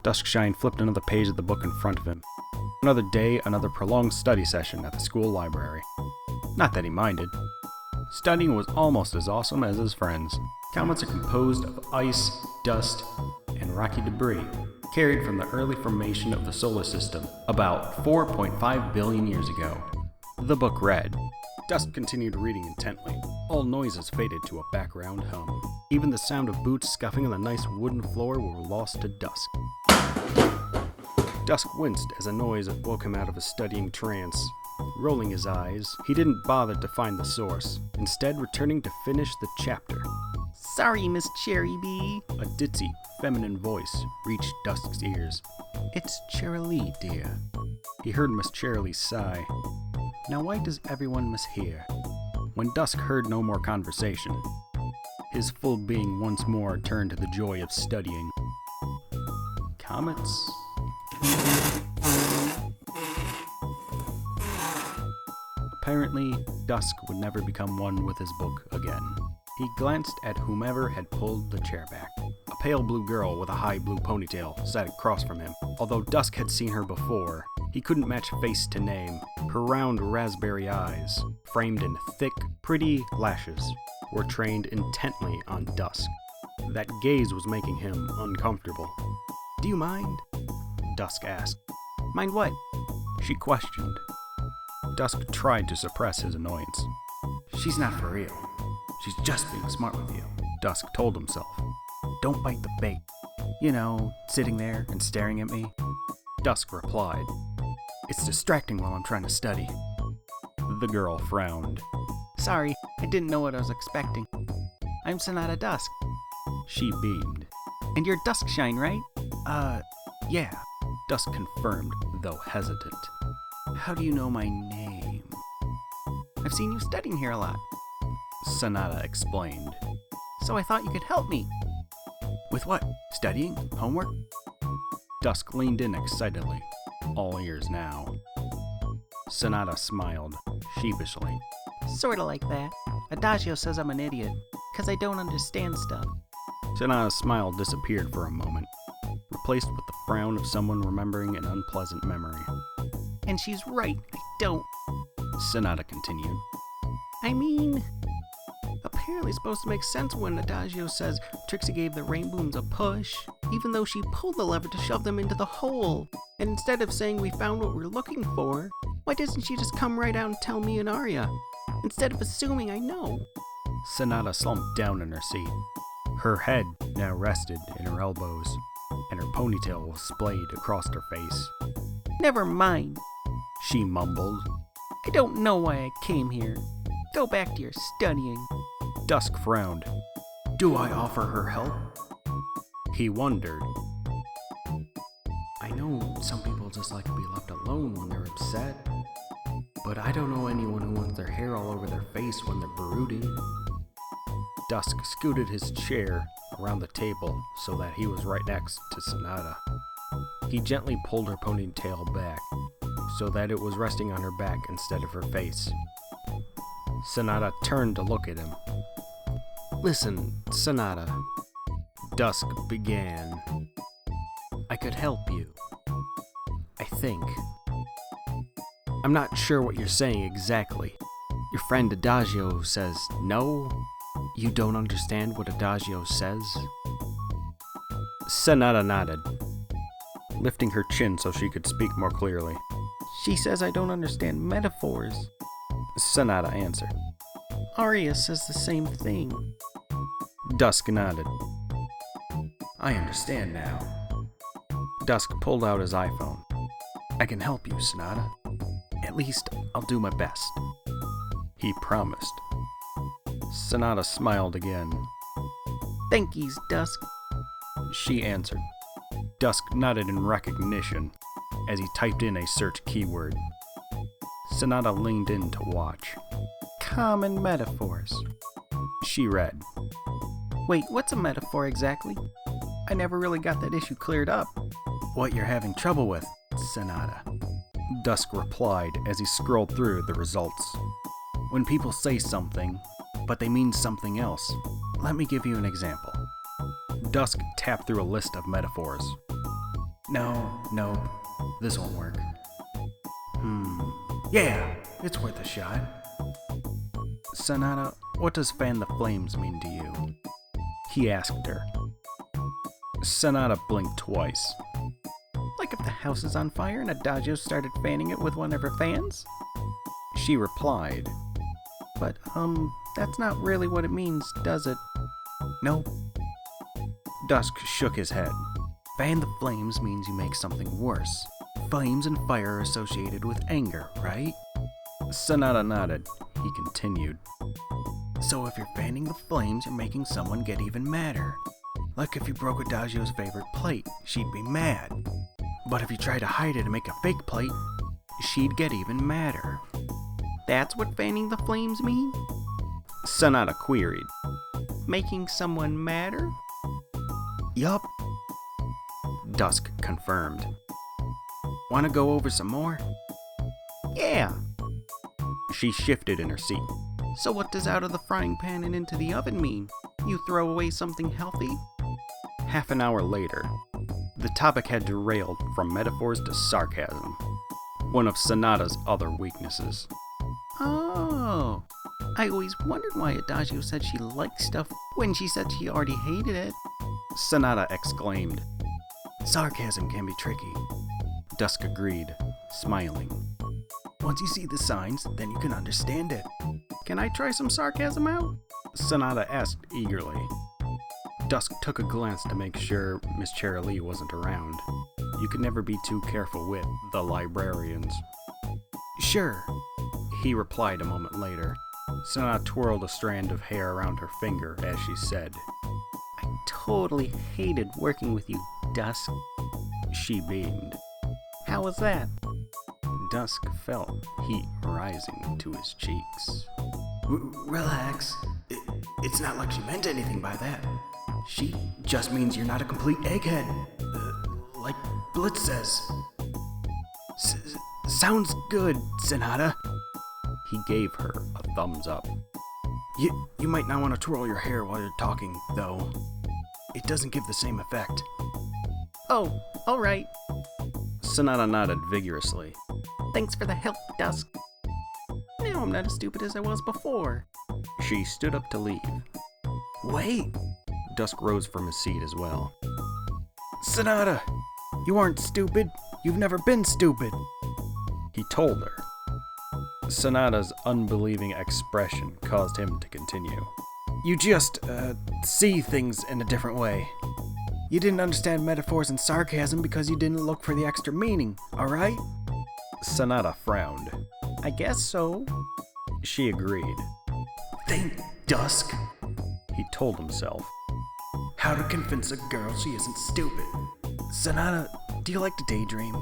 Duskshine flipped another page of the book in front of him. Another day, another prolonged study session at the school library. Not that he minded. Studying was almost as awesome as his friends. Comets are composed of ice, dust, and rocky debris, carried from the early formation of the solar system, about 4.5 billion years ago. The book read. Dusk continued reading intently. All noises faded to a background hum. Even the sound of boots scuffing on the nice wooden floor were lost to dusk. Dusk winced as a noise woke him out of his studying trance. Rolling his eyes, he didn't bother to find the source, instead returning to finish the chapter. Sorry, Miss Cherry Bee. A ditzy, feminine voice reached Dusk's ears. It's Cherylee, dear. He heard Miss Cherylee sigh. Now why does everyone mishear? When Dusk heard no more conversation, his full being once more turned to the joy of studying. Comets? Apparently, Dusk would never become one with his book again. He glanced at whomever had pulled the chair back. A pale blue girl with a high blue ponytail sat across from him. Although Dusk had seen her before, he couldn't match face to name. Her round raspberry eyes, framed in thick, pretty lashes, were trained intently on Dusk. That gaze was making him uncomfortable. "Do you mind?" Dusk asked. Mind what? She questioned. Dusk tried to suppress his annoyance. "She's not for real. She's just being smart with you," Dusk told himself. "Don't bite the bait. You know, sitting there and staring at me." Dusk replied. "It's distracting while I'm trying to study." The girl frowned. Sorry, I didn't know what I was expecting. I'm Sonata Dusk. She beamed. And you're Duskshine, right? Yeah, Dusk confirmed, though hesitant. "How do you know my name?" I've seen you studying here a lot, Sonata explained. so I thought you could help me. "With what? Studying? Homework?" Dusk leaned in excitedly, all ears now. Sonata smiled, sheepishly. Sorta like that. Adagio says I'm an idiot, 'cause I don't understand stuff. Sonata's smile disappeared for a moment, replaced with the frown of someone remembering an unpleasant memory. And she's right, I don't. Sonata continued. I mean, apparently it's supposed to make sense when Adagio says Trixie gave the Rainbooms a push, even though she pulled the lever to shove them into the hole. And instead of saying we found what we're looking for, why doesn't she just come right out and tell me and Arya, instead of assuming I know? Sonata slumped down in her seat. Her head now rested in her elbows, and her ponytail was splayed across her face. Never mind, she mumbled. I don't know why I came here. Go back to your studying. Dusk frowned. Do I offer her help? He wondered. I know some people just like to be left alone when they're upset, but I don't know anyone who wants their hair all over their face when they're brooding. Dusk scooted his chair around the table so that he was right next to Sonata. He gently pulled her ponytail back so that it was resting on her back instead of her face. Sonata turned to look at him. Listen, Sonata, Dusk began. I could help you. I think. I'm not sure what you're saying exactly. Your friend Adagio says no? You don't understand what Adagio says? Sonata nodded, lifting her chin so she could speak more clearly. She says I don't understand metaphors, Sonata answered. Arya says the same thing. Dusk nodded. I understand now. Dusk pulled out his iPhone. I can help you, Sonata. At least, I'll do my best. He promised. Sonata smiled again. Thankies, Dusk, she answered. Dusk nodded in recognition as he typed in a search keyword. Sonata leaned in to watch. Common metaphors, she read. Wait, what's a metaphor exactly? I never really got that issue cleared up. What you're having trouble with, Sonata, Dusk replied as he scrolled through the results. When people say something, but they mean something else. Let me give you an example. Dusk tapped through a list of metaphors. No, this won't work. Yeah, it's worth a shot. Sonata, what does fan the flames mean to you? He asked her. Sonata blinked twice. Like if the house is on fire and Adagio started fanning it with one of her fans? She replied. But, that's not really what it means, does it? Nope. Dusk shook his head. Fan the flames means you make something worse. Flames and fire are associated with anger, right? Sonata nodded. He continued. So if you're fanning the flames, you're making someone get even madder. Like if you broke Adagio's favorite plate, she'd be mad. But if you try to hide it and make a fake plate, she'd get even madder. That's what fanning the flames mean? Sonata queried. Making someone madder? Yup. Dusk confirmed. Wanna go over some more? Yeah. She shifted in her seat. So what does out of the frying pan and into the oven mean? You throw away something healthy? Half an hour later, the topic had derailed from metaphors to sarcasm, one of Sonata's other weaknesses. Oh, I always wondered why Adagio said she liked stuff when she said she already hated it. Sonata exclaimed. Sarcasm can be tricky. Dusk agreed, smiling. Once you see the signs, then you can understand it. Can I try some sarcasm out? Sonata asked eagerly. Dusk took a glance to make sure Miss Cherry wasn't around. You could never be too careful with the librarians. Sure, he replied a moment later. Sonata twirled a strand of hair around her finger as she said, I totally hated working with you, Dusk. She beamed. How was that? Dusk felt heat rising to his cheeks. Relax. It's not like she meant anything by that. She just means you're not a complete egghead. Like Blitz says. Sounds good, Sonata. He gave her a thumbs up. You might not want to twirl your hair while you're talking, though. It doesn't give the same effect. Oh, all right. Sonata nodded vigorously. Thanks for the help, Dusk. Now I'm not as stupid as I was before. She stood up to leave. Wait! Dusk rose from his seat as well. Sonata! You aren't stupid. You've never been stupid. He told her. Sonata's unbelieving expression caused him to continue. You just, see things in a different way. You didn't understand metaphors and sarcasm because you didn't look for the extra meaning, alright? Sonata frowned. I guess so. She agreed. Think, Dusk, he told himself. How to convince a girl she isn't stupid. Sonata, do you like to daydream?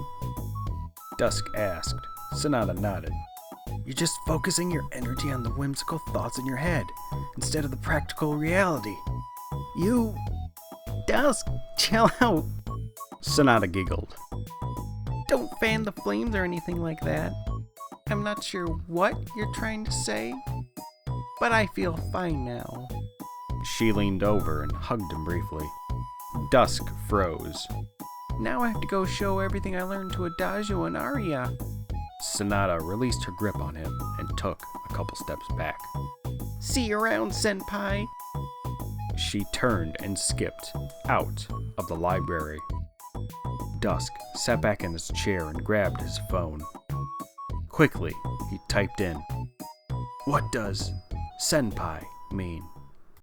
Dusk asked. Sonata nodded. You're just focusing your energy on the whimsical thoughts in your head, instead of the practical reality. Dusk, chill out. Sonata giggled. Don't fan the flames or anything like that. I'm not sure what you're trying to say, but I feel fine now. She leaned over and hugged him briefly. Dusk froze. Now I have to go show everything I learned to Adagio and Aria. Sonata released her grip on him and took a couple steps back. See you around, Senpai. She turned and skipped out of the library. Dusk sat back in his chair and grabbed his phone. Quickly, he typed in, "What does senpai mean?"